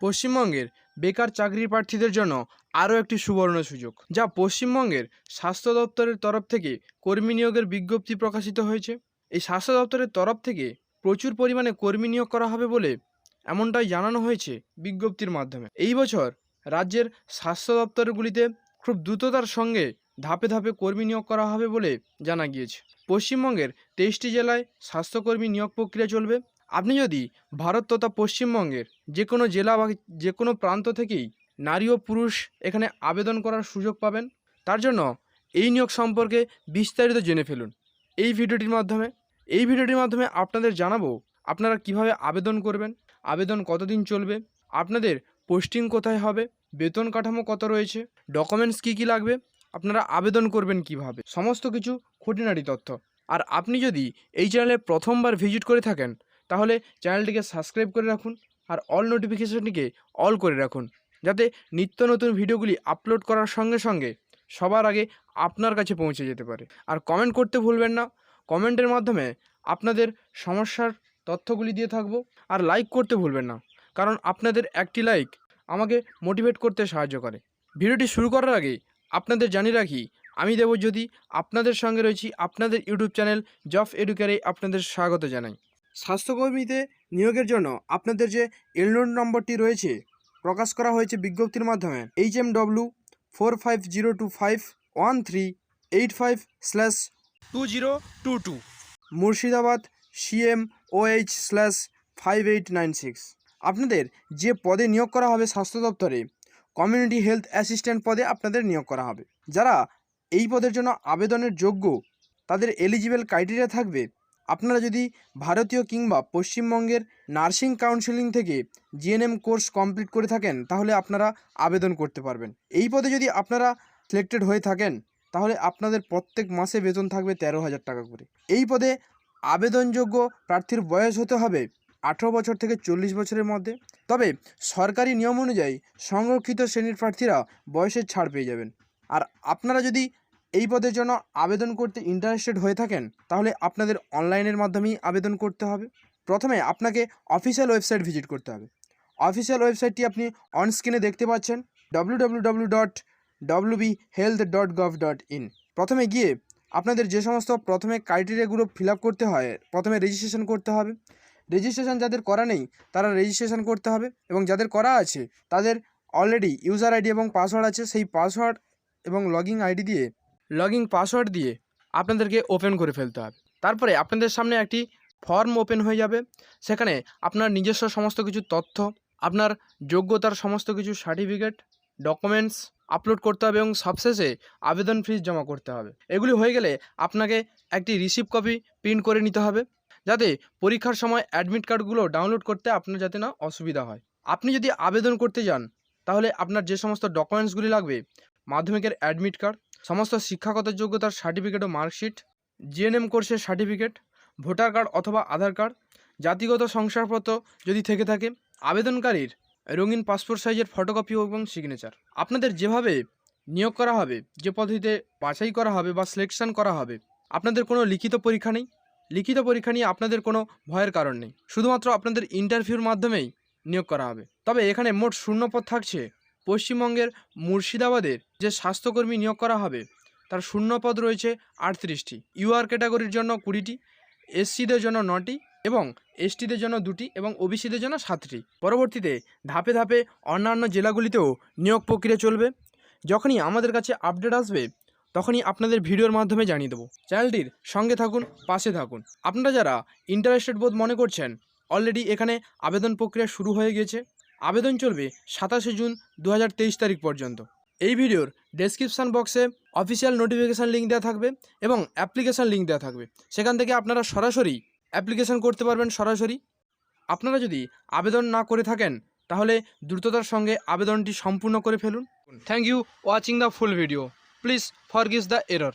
পশ্চিমবঙ্গের বেকার চাকরির প্রার্থীদের জন্য আরও একটি সুবর্ণ সুযোগ, যা পশ্চিমবঙ্গের স্বাস্থ্য দপ্তরের তরফ থেকে কর্মী নিয়োগের বিজ্ঞপ্তি প্রকাশিত হয়েছে। এই স্বাস্থ্য দপ্তরের তরফ থেকে প্রচুর পরিমাণে কর্মী নিয়োগ করা হবে বলে এমনটাই জানানো হয়েছে বিজ্ঞপ্তির মাধ্যমে। এই বছর রাজ্যের স্বাস্থ্য দপ্তরগুলিতে খুব দ্রুততার সঙ্গে ধাপে ধাপে কর্মী নিয়োগ করা হবে বলে জানা গিয়েছে। পশ্চিমবঙ্গের 23টি জেলায় স্বাস্থ্যকর্মী নিয়োগ প্রক্রিয়া চলবে। আপনি যদি ভারত তথা পশ্চিমবঙ্গের যে কোনো জেলা বা যে কোনো প্রান্ত থেকেই নারী ও পুরুষ এখানে আবেদন করার সুযোগ পাবেন। তার জন্য এই নিয়োগ সম্পর্কে বিস্তারিত জেনে ফেলুন এই ভিডিওটির মাধ্যমে। আপনাদের জানাবো আপনারা কিভাবে আবেদন করবেন, আবেদন কতদিন চলবে, আপনাদের পোস্টিং কোথায় হবে, বেতন কাঠামো কত রয়েছে, ডকুমেন্টস কী কী লাগবে, আপনারা আবেদন করবেন কিভাবে, সমস্ত কিছু খুঁটিনাটি তথ্য। আর আপনি যদি এই চ্যানেলে প্রথমবার ভিজিট করে থাকেন তাহলে চ্যানেলটিকে সাবস্ক্রাইব করে রাখুন আর অল নোটিফিকেশনটিকে অল করে রাখুন, যাতে নিত্য নতুন ভিডিওগুলি আপলোড করার সঙ্গে সঙ্গে সবার আগে আপনার কাছে পৌঁছে যেতে পারে। আর কমেন্ট করতে ভুলবেন না, কমেন্টের মাধ্যমে আপনাদের সমস্যার তথ্যগুলি দিয়ে থাকবো। আর লাইক করতে ভুলবেন না, কারণ আপনাদের একটি লাইক আমাকে মোটিভেট করতে সাহায্য করে। ভিডিওটি শুরু করার আগে আপনাদের জানিয়ে রাখি, আমি দেবজ্যোতি আপনাদের সঙ্গে রয়েছি আপনাদের ইউটিউব চ্যানেল জব এডুকেয়ারে আপনাদের স্বাগত জানাই। স্বাস্থ্যকর্মীতে নিয়োগের জন্য আপনাদের যে এলনোড নম্বরটি রয়েছে প্রকাশ করা হয়েছে বিজ্ঞপ্তির মাধ্যমে HMW 4502513855/2022 মুর্শিদাবাদ CMOH/5896। আপনাদের যে পদে নিয়োগ করা হবে স্বাস্থ্য দপ্তরে কমিউনিটি হেলথ অ্যাসিস্ট্যান্ট পদে আপনাদের নিয়োগ করা হবে। যারা এই পদের জন্য আবেদনের যোগ্য তাদের এলিজিবল ক্রাইটেরিয়া থাকবে, আপনারা যদি ভারতীয় কিংবা পশ্চিমবঙ্গের নার্সিং কাউন্সিলিং থেকে GNM কোর্স কমপ্লিট করে থাকেন তাহলে আপনারা আবেদন করতে পারবেন। এই পদে যদি আপনারা সিলেক্টেড হয়ে থাকেন তাহলে আপনাদের প্রত্যেক মাসে বেতন থাকবে 13,000 টাকা করে। এই পদে আবেদনযোগ্য প্রার্থীর বয়স হতে হবে 18 বছর থেকে 40 বছরের মধ্যে। তবে সরকারি নিয়ম অনুযায়ী সংরক্ষিত শ্রেণীর প্রার্থীরা বয়সের ছাড় পেয়ে যাবেন। আর আপনারা যদি এই পদের জন্য আবেদন করতে ইন্টারেস্টেড হয়ে থাকেন তাহলে আপনাদের অনলাইনের মাধ্যমেই আবেদন করতে হবে। প্রথমে আপনাকে অফিসিয়াল ওয়েবসাইট ভিজিট করতে হবে। অফিসিয়াল ওয়েবসাইটটি আপনি অন স্ক্রিনে দেখতে পাচ্ছেন www.wbhealth.gov.in। প্রথমে গিয়ে আপনাদের যে সমস্ত প্রথমে ক্রাইটেরিয়াগুলো ফিল আপ করতে হয়, প্রথমে রেজিস্ট্রেশন করতে হবে। রেজিস্ট্রেশন যাদের করা নেই তারা রেজিস্ট্রেশন করতে হবে, এবং যাদের করা আছে তাদের অলরেডি ইউজার আইডি এবং পাসওয়ার্ড আছে, সেই পাসওয়ার্ড এবং লগইন পাসওয়ার্ড দিয়ে আপনাদেরকে ওপেন করে ফেলতে হবে। তারপরে আপনাদের সামনে একটি ফর্ম ওপেন হয়ে যাবে, সেখানে আপনার নিজস্ব সমস্ত কিছু তথ্য, আপনার যোগ্যতার সমস্ত কিছু সার্টিফিকেট, ডকুমেন্টস আপলোড করতে হবে এবং সবশেষে আবেদন ফিস জমা করতে হবে। এগুলি হয়ে গেলে আপনাকে একটি রিসিপ্ট কপি প্রিন্ট করে নিতে হবে, যাতে পরীক্ষার সময় অ্যাডমিট কার্ডগুলো ডাউনলোড করতে আপনার যাতে না অসুবিধা হয়। আপনি যদি আবেদন করতে যান তাহলে আপনার যে সমস্ত ডকুমেন্টসগুলি লাগবে, মাধ্যমিকের অ্যাডমিট কার্ড, সমস্ত শিক্ষাগত যোগ্যতার সার্টিফিকেট ও মার্কশিট, GNM কোর্সের সার্টিফিকেট, ভোটার কার্ড অথবা আধার কার্ড, জাতিগত শংসাপত্র যদি থেকে থাকে, আবেদনকারীর রঙিন পাসপোর্ট সাইজের ফটোকপি এবং সিগনেচার। আপনাদের যেভাবে নিয়োগ করা হবে, যে পদ্ধতিতে বাছাই করা হবে বা সিলেকশন করা হবে, আপনাদের কোনো লিখিত পরীক্ষা নেই। লিখিত পরীক্ষা নিয়ে আপনাদের কোনো ভয়ের কারণ নেই, শুধুমাত্র আপনাদের ইন্টারভিউর মাধ্যমেই নিয়োগ করা হবে। তবে এখানে মোট শূন্যপদ থাকছে পশ্চিমবঙ্গের মুর্শিদাবাদের যে স্বাস্থ্যকর্মী নিয়োগ করা হবে তার শূন্যপদ রয়েছে 38টি, UR ক্যাটাগরির জন্য 20টি, SCদের জন্য 9টি এবং STদের জন্য 2টি এবং OBCদের জন্য 7টি। পরবর্তীতে ধাপে ধাপে অন্যান্য জেলাগুলিতেও নিয়োগ প্রক্রিয়া চলবে। যখনই আমাদের কাছে আপডেট আসবে তখনই আপনাদের ভিডিওর মাধ্যমে জানিয়ে দেবো। চ্যানেলটির সঙ্গে থাকুন, পাশে থাকুন। আপনারা যারা ইন্টারেস্টেড বোধ মনে করছেন, অলরেডি এখানে আবেদন প্রক্রিয়া শুরু হয়ে গেছে। আবেদন চলবে 27 জুন 2023 তারিখ পর্যন্ত। এই ভিডিওর ডেসক্রিপশান বক্সে অফিসিয়াল নোটিফিকেশান লিঙ্ক দেওয়া থাকবে এবং অ্যাপ্লিকেশান লিঙ্ক দেওয়া থাকবে, সেখান থেকে আপনারা সরাসরি অ্যাপ্লিকেশান করতে পারবেন। সরাসরি আপনারা যদি আবেদন না করে থাকেন তাহলে দ্রুততার সঙ্গে আবেদনটি সম্পূর্ণ করে ফেলুন। Thank you watching the full video. Please forgive the error.